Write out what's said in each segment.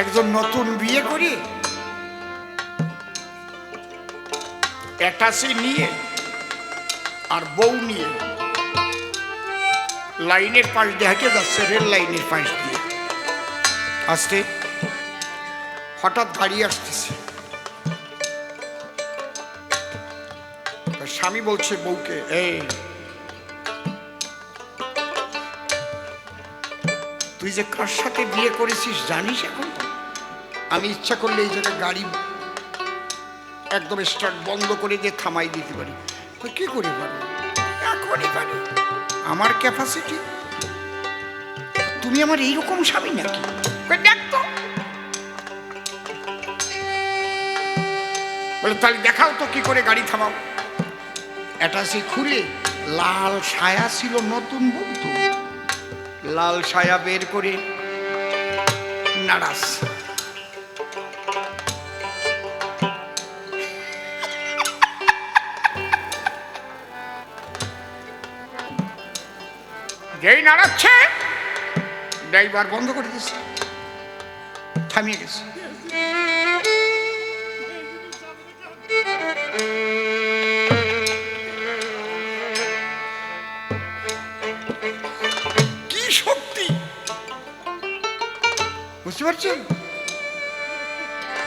একজন নতুন বিয়ে করে অ্যাটাচি নিয়ে আর বউ নিয়ে লাইনের পাশ দিয়ে হেঁটে যাচ্ছে, রেল লাইনের পাশ দিয়ে। আজকে হঠাৎ গাড়ি আসতেছে, স্বামী বলছে বউকে, এই তুই যে কার সাথে বিয়ে করেছিস জানিস? এখন আমি ইচ্ছা করলে এই জায়গায় গাড়ি একদম স্টার্ট বন্ধ করে দিয়ে থামাই দিতে পারি। কি করি পারি? এখনই পারি, আমার ক্যাপাসিটি। তুমি আমার এইরকম স্বামী নাকি? দেখ তো। বলে তাহলে দেখাও তো কি করে গাড়ি থামাও। অ্যাটাচি খুলে লাল সায়া ছিল, নতুন বন্ধু, লাল সায়া বের করে নাড়াস। যেই নাড়াচ্ছে ড্রাইভার বন্ধ করে দিয়েছে, থামিয়ে গেছে। কি শক্তি বুঝতে পারছেন?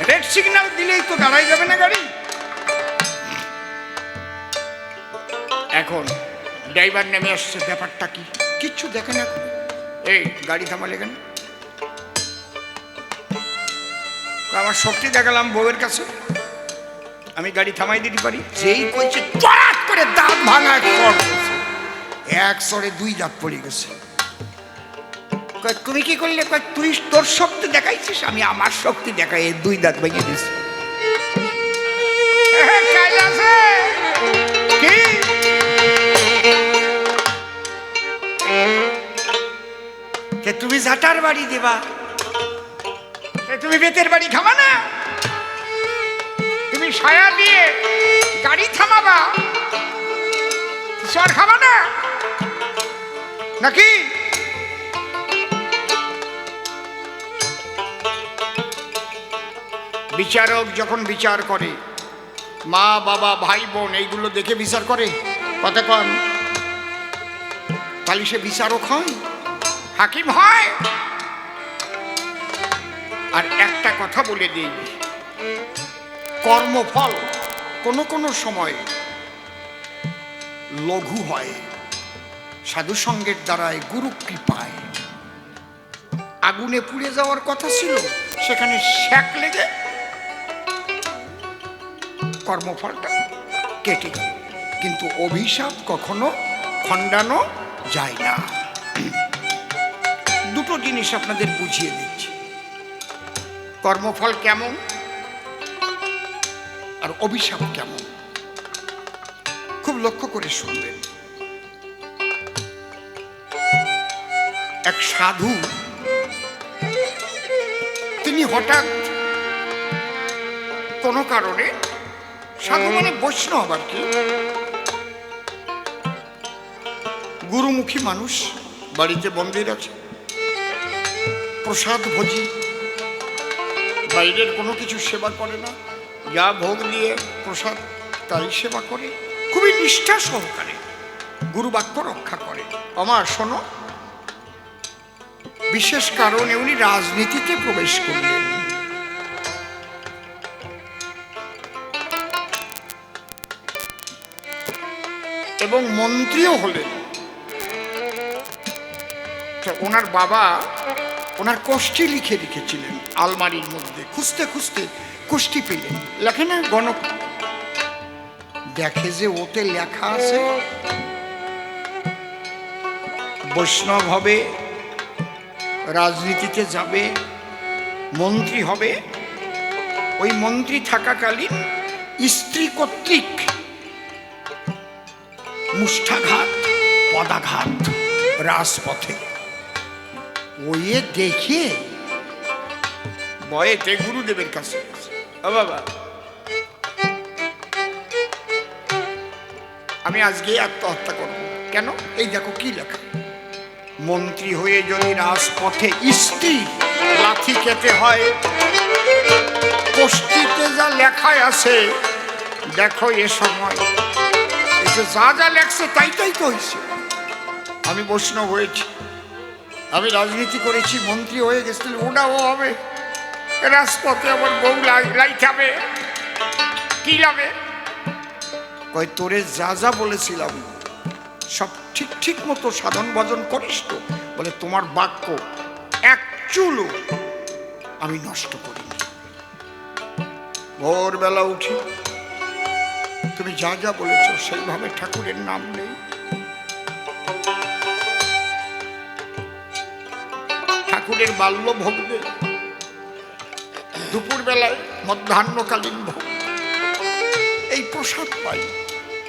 রেড সিগন্যাল দিলেই তো দাঁড়াই যাবে না গাড়ি। এখন ড্রাইভার নেমে আসছে, ব্যাপারটা কি কিচ্ছু দেখে না। এই গাড়ি থামালে কেন? আমার শক্তি দেখালাম বউয়ের কাছে, আমি গাড়ি থামাই দিতে পারি। যেই কইছে চড়াত করে দাঁত ভাঙা এক সরে দুই দাঁত পড়ে গেছে। তুমি কি করলে? তুই তোর শক্তি দেখাইছিস, আমি আমার শক্তি দেখাই দুই দাঁত ভেঙে দিয়েছি। তুমি ঝাঁটার বাড়ি দেবা, তুমি বেতের বাড়ি খাবা না? তুমি সায়া দিয়ে গাড়ি থামাবা, চর খাবা না নাকি? বিচারক যখন বিচার করে, মা বাবা ভাই বোন এইগুলো দেখে বিচার করে, কথা কন, তাহলে সে বিচারক হয়, হাকিম হয়। আর একটা কথা বলে দিই, কর্মফল কোনো কোনো সময় লঘু হয় সাধু সঙ্গের দ্বারায়, গুরু কৃপায়। আগুনে পুড়ে যাওয়ার কথা ছিল, সেখানে শ্যাক লেগে কর্মফলটা কেটে গেল। কিন্তু অভিশাপ কখনো খণ্ডানো যায় না। দুটো জিনিস আপনাদের বুঝিয়ে দিচ্ছি, কর্মফল কেমন আর অভিশাপ কেমন, খুব লক্ষ্য করে শুনবেন। এক সাধু, তিনি হঠাৎ কোনো কারণে, সাধু মানে বৈষ্ণব আর কি, গুরুমুখী মানুষ, বাড়িতে মন্দির আছে, প্রসাদ ভোজি, বাইরের কোনো কিছু সেবা করে না, যা ভোগ দিয়ে প্রসাদ তাই সেবা করে, খুবই নিষ্ঠা সহকারে গুরু বাক্য রক্ষা করে। আমার শোনো, বিশেষ কারণে উনি রাজনীতিতে প্রবেশ করলেন। এবং মন্ত্রীও হলেন। ওনার বাবা ওনার কোষ্ঠী লিখে রেখেছিলেন আলমারির মধ্যে, খুঁজতে খুঁজতে কোষ্ঠী পেলেন। লেখে না গণক, দেখে যে ওতে লেখা আছে বৈষ্ণব হবে, রাজনীতিতে যাবে, মন্ত্রী হবে। ওই মন্ত্রী থাকাকালীন স্ত্রী কর্তৃক মুষ্ঠাঘাত, পদাঘাত রাজপথে। ওয়ে দেখে বয়েতে গুরুদেবের কাছে, ও বাবা আমি আজকে আত্মহত্যা করব। কেন? এই দেখো কি লেখা, মন্ত্রী হয়ে যদি রাজপথে স্ত্রী লাথি খেতে হয়। কোষ্ঠীতে যা লেখায় আছে দেখো এ সময় যা যা লেখছে তাই তাই তো হয়েছে। আমি বৈষ্ণব হয়েছি, আমি রাজনীতি করেছি, মন্ত্রী হয়ে গেছিল, ওটাও হবে। রাজপথে আমার বউ লাইটাবে, কি লাভে? কই তোরে যা যা বলেছিলাম সব ঠিক ঠিক মতো সাধন ভজন করিস তো? বলে তোমার বাক্য এক চুলও আমি নষ্ট করিনি। ভোরবেলা উঠি তুমি যা যা বলেছ সেইভাবে ঠাকুরের নাম নেই। ঠাকুরের বাল্য ভোগ দেয়, দুপুর বেলায় মধ্যাহ্নকালীন ভোগ, এই প্রসাদ পাই।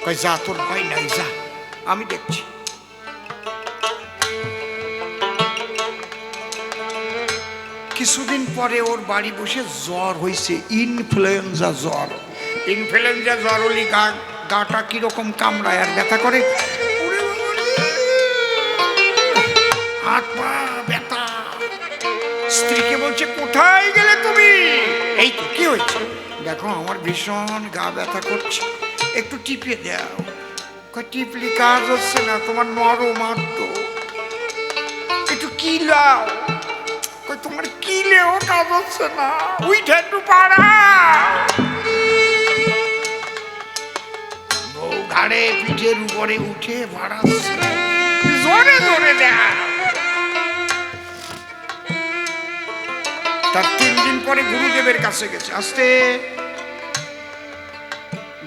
কয় যা তোর পাই নাই, যা আমি দেখছি। কিছুদিন পরে ওর বাড়ি বসে জ্বর হয়েছে, ইনফ্লুয়েঞ্জা জ্বর। ইনফ্লুয়েঞ্জা জ্বর হলে গাটা কিরকম কামড়ায় আর ব্যথা করে, হাত পা ব্যথা। স্ত্রীকে বলছে কোথায় গেলে তুমি? এই তো কি হয়েছে? দেখো আমার ভীষণ গা ব্যথা করছে, একটু টিপে দাও। টিপলি কাজ হচ্ছে না, তোমার নরম মাত্র, একটু কিলাও। তোমার কিলেও কাজ হচ্ছে না, উইঠে একটু পাড়া। বউ ঘাড়ে পিঠের উপরে উঠে বাড়াচ্ছে, জোরে জোরে দেয়া। তার 3 দিন পরে গুরুদেবের কাছে গেছে। আসতে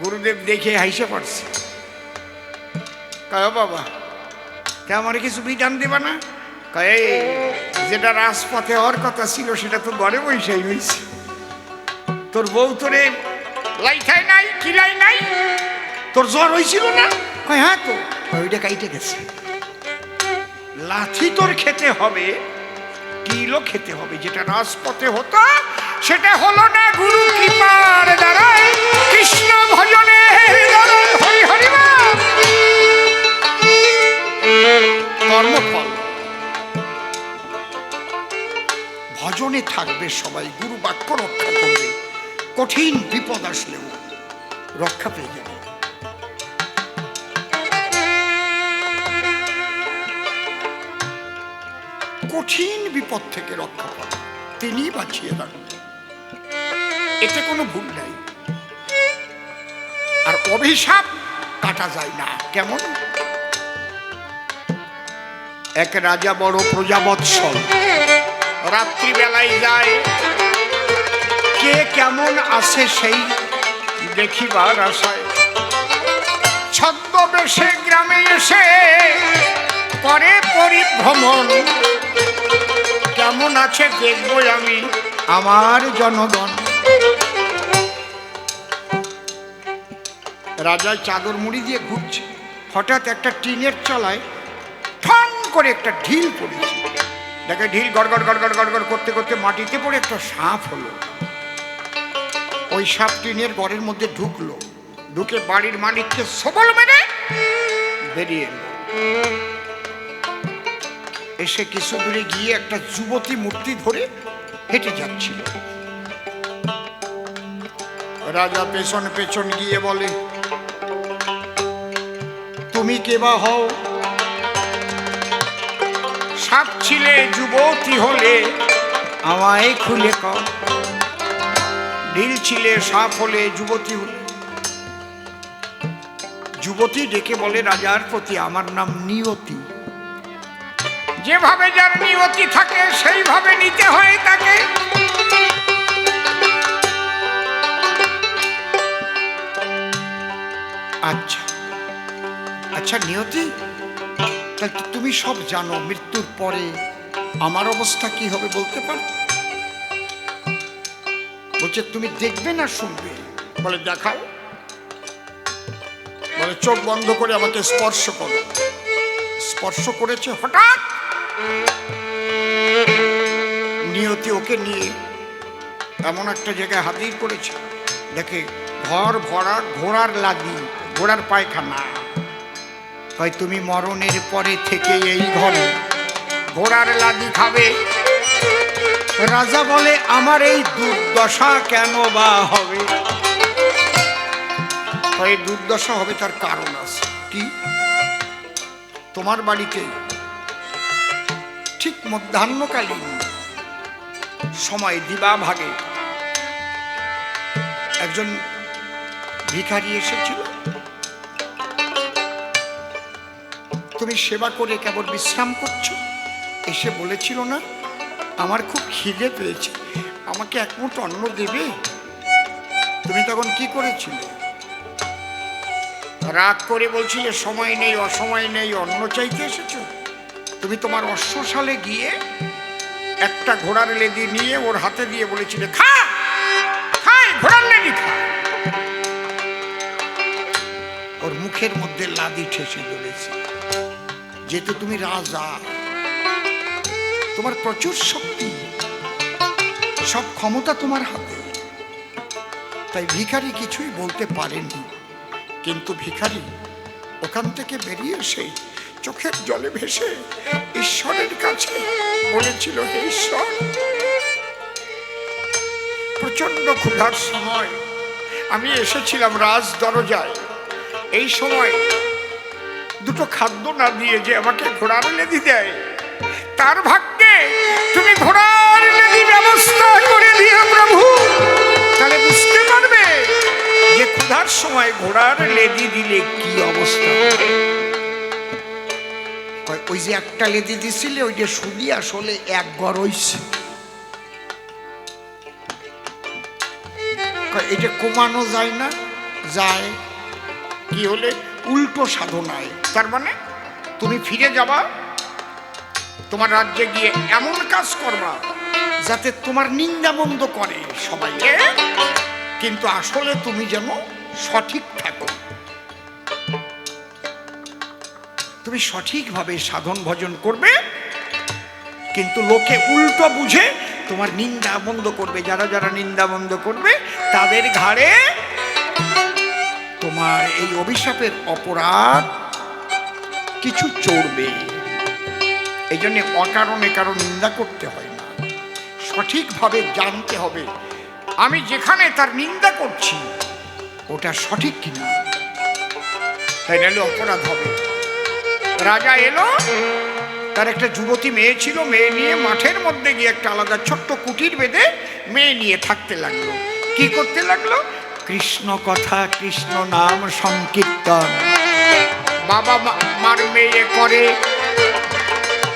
গুরুদেব দেখে হাইসে পড়ছে। কয় বাবা কে আমার কিছু বিধান দেবা না? কয় যেটা রাজপথে হওয়ার কথা ছিল সেটা তো ঘরে বসেই হয়েছে। তোর বউ তোরে লাইখায় নাই, কিলাই নাই, তোর জ্বর হয়েছিল না? কয় হ্যাঁ তো। ওইটা কাইটে গেছে। লাথি তোর খেতে হবে, কিলো খেতে হবে। যেটা রাজপথে হতো সেটা হলো না গুরু কৃপার দ্বারাই, কৃষ্ণ ভজনের দ্বারাই। হরি হরি বল। কর্মফল ভজনে থাকবে সবাই, গুরু বাক্য রক্ষা করবে, কঠিন বিপদ আসলেও রক্ষা পেয়ে যাবে। কঠিন বিপদ থেকে রক্ষা পাবে, তিনি বাঁচিয়ে রাখবেন, এতে কোনো ভুল নাই। আর অভিশাপ কাটা যায় না। কেমন? এক রাজা বড় প্রজাবৎসল, রাত্রিবেলায় যায় কে কেমন আছে সেই দেখিবার আশায়। ছদ্মবেশে গ্রামে এসে করে পরিভ্রমণ, কেমন আছে দেখবো আমি আমার জনগণ। রাজা চাদর মুড়ি দিয়ে ঘুরছে, হঠাৎ একটা টিনের চালায় ঠন করে একটা ঢিল পড়েছে। দেখে ঢিল গড়গড় গড়গড় গড়গড় করতে করতে মাটিতে পড়ে একটা সাপ হলো। ওই সাপ টিনের ঘরের মধ্যে ঢুকলো, ঢুকে বাড়ির মালিককে সবল মেরে বেরিয়ে এলো। এসে কিছু দূরে গিয়ে একটা যুবতী মূর্তি ধরে হেঁটে যাচ্ছিল। রাজা পেছন পেছন গিয়ে বলে, তুমি কে বা হও? সাপ ছিলে যুবতী হলে আমায় খুলে কও। ঢিল ছিলে সাপ হলে যুবতী হলে। যুবতী ডেকে বলে রাজার প্রতি, আমার নাম নিয়তি। যেভাবে যার নিয়তি থাকে সেইভাবে নিতে হয় তাকে। আচ্ছা আচ্ছা নিয়তি, তুমি সব জানো, মৃত্যুর পরে আমার অবস্থা কি হবে বলতে পারো? বলছে তুমি দেখবে না শুনবে? বলে দেখাও। বলে চোখ বন্ধ করে আমাকে স্পর্শ করো। স্পর্শ করেছে, হঠাৎ নিয়তি ওকে নিয়ে এমন একটা জায়গায় হাজির করেছে, দেখে ঘর ভরা ঘোড়ার লাগি, ঘোড়ার পায়খানা। কয় তুমি মরণের পরে থেকে এই ঘরে ঘোড়ার লাগি খাবে, রাজা বলে আমার এই দুর্দশা কেন বা হবে? এই দুর্দশা হবে তার কারণ আছে। কি? তোমার বাড়িতে ঠিক মধ্যাহ্নকালীন সময় দিবা ভাগে একজন ভিখারি এসেছিল। তুমি সেবা করে কেবল বিশ্রাম করছো, এসে বলেছিল না আমার খুব খিদে পেয়েছে, আমাকে এক মুঠো অন্ন দেবে? তুমি তখন কি করেছিলে? রাগ করে বলছিলে সময় নেই, অসময় নেই, অন্ন চাইতে এসেছো? তুমি তোমার অশ্বশালে গিয়ে একটা ঘোড়ার লেদি নিয়ে ওর হাতে দিয়ে বলেছিলে খা, খাই ঘোড়ার লেদি খা। ওর মুখের মধ্যে লাদি ঠেসে ধরেছে। যেহেতু তুমি রাজা, তোমার প্রচুর শক্তি, সব ক্ষমতা তোমার হাতে, তাই ভিখারি কিছুই বলতে পারেনি। কিন্তু ভিখারি ওখান থেকে বেরিয়ে এসে চোখের জলে ভেসে ঈশ্বরের কাছে বলেছিল, হে ঈশ্বর, প্রচন্ড ক্ষুধার সময় আমি এসেছিলাম রাজ দরজায়, এই সময় দুটো খাদ্য না দিয়ে যে আমাকে ঘোড়ার লেদি দেয়, তার ভাগ্যে তুমি ঘোড়ার লেদি ব্যবস্থা করে দিও প্রভু। তাহলে বুঝতে পারবে যে ক্ষুধার সময় ঘোড়ার লেদি দিলে কি অবস্থা। ওই যে একটা লেদি দিছিলে ওই যে শুধু আসলে এক গড় হইছে, এটা কমানো যায় না? যায়। কি হলে? উল্টো সাধনায়। তার মানে তুমি ফিরে যাবা, তোমার রাজ্যে গিয়ে এমন কাজ করবা যাতে তোমার নিন্দা মন্দ করে সবাই, কিন্তু আসলে তুমি যেন সঠিক থাকো। তুমি সঠিকভাবে সাধন ভজন করবে, কিন্তু লোকে উল্টো বুঝে তোমার নিন্দা মন্দ করবে। যারা যারা নিন্দা মন্দ করবে তাদের ঘাড়ে তোমার এই অভিশাপের অপরাধ কিছু চড়বে। এই জন্য অকারণে কারো নিন্দা করতে হয় না, সঠিকভাবে জানতে হবে আমি যেখানে তার নিন্দা করছি ওটা সঠিক কিনা, তাই নাহলে অপরাধ হবে। রাজা এলো, তার একটা যুবতী মেয়ে ছিল, মেয়ে নিয়ে মাঠের মধ্যে গিয়ে একটা আলাদা ছোট্ট কুটির বেঁধে মেয়ে নিয়ে থাকতে লাগলো। কি করতে লাগলো? কৃষ্ণ কথা, কৃষ্ণ নাম সংকীর্তন। বাবা মার মেয়ে করে,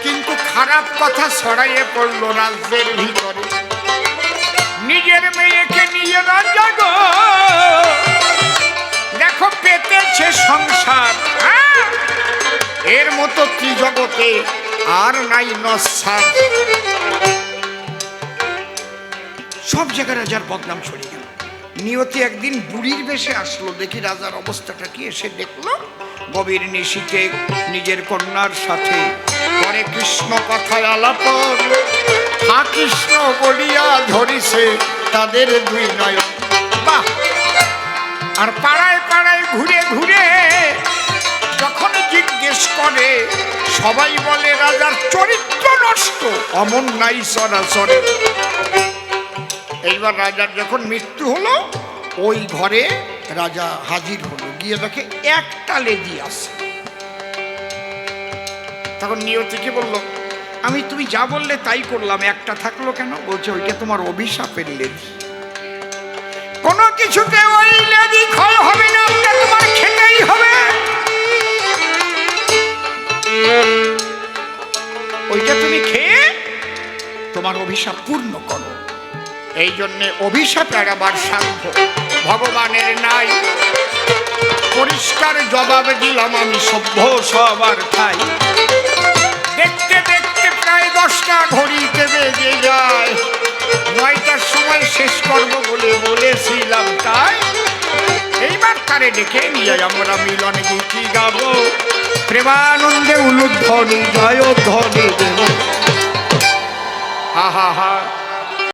কিন্তু খারাপ কথা ছড়াইয়ে পড়লো রাজ্যের ভিতরে। নিজের মেয়েকে নিয়ে রাজা গো দেখো পেতেছে সংসার, এর মতো ত্রিজগতে আর নাই নস্যার। সব জায়গায় রাজার বদনাম ছড়িয়ে গেল। নিয়তি একদিন বুড়ির বেশে আসলো, দেখি রাজার অবস্থাটা কি। এসে দেখলো গভীর নিশীতে নিজের কন্যার সাথে করে কৃষ্ণ কথায় আলাপন, হা কৃষ্ণ বলিয়া ধরিছে তাদের দুই নয়ন। বাহ! আর পাড়ায় পাড়ায় ঘুরে ঘুরে যখন জিজ্ঞেস করে সবাই বলে রাজার চরিত্র নষ্ট, অমন নাই সরাসরি। এইবার রাজার যখন মৃত্যু হলো, ওই ঘরে রাজা হাজির হলো, গিয়ে দেখে একটা লেদি আছে। তখন নিয়তিকে বলল, আমি তুমি যা বললে তাই করলাম, একটা থাকলো কেন? বলছে ওইটা তোমার অভিশাপের লেদি, কোনো কিছুতে ওই লেদি ক্ষয় হবে না, ওটা তোমার খেতেই হবে, ওইটা তুমি খেয়ে তোমার অভিশাপ পূর্ণ করো। এই জন্যে অভিশাপ এড়াবার সাধ্য ভগবানের নাই। পরিষ্কার জবাব দিলাম আমি, সভ্য সবার খাই। দেখতে দেখতে প্রায় 10টা ঘড়িতে বেজে যায়, 9টার সময় শেষ করব বলে বলেছিলাম তাই। এইবার তারে ডেকে নিয়ে আমরা মিলন গীতি গাবো, প্রেমানন্দে উলুধ্বনি জয় ধ্বনি দেব। হা হা হা।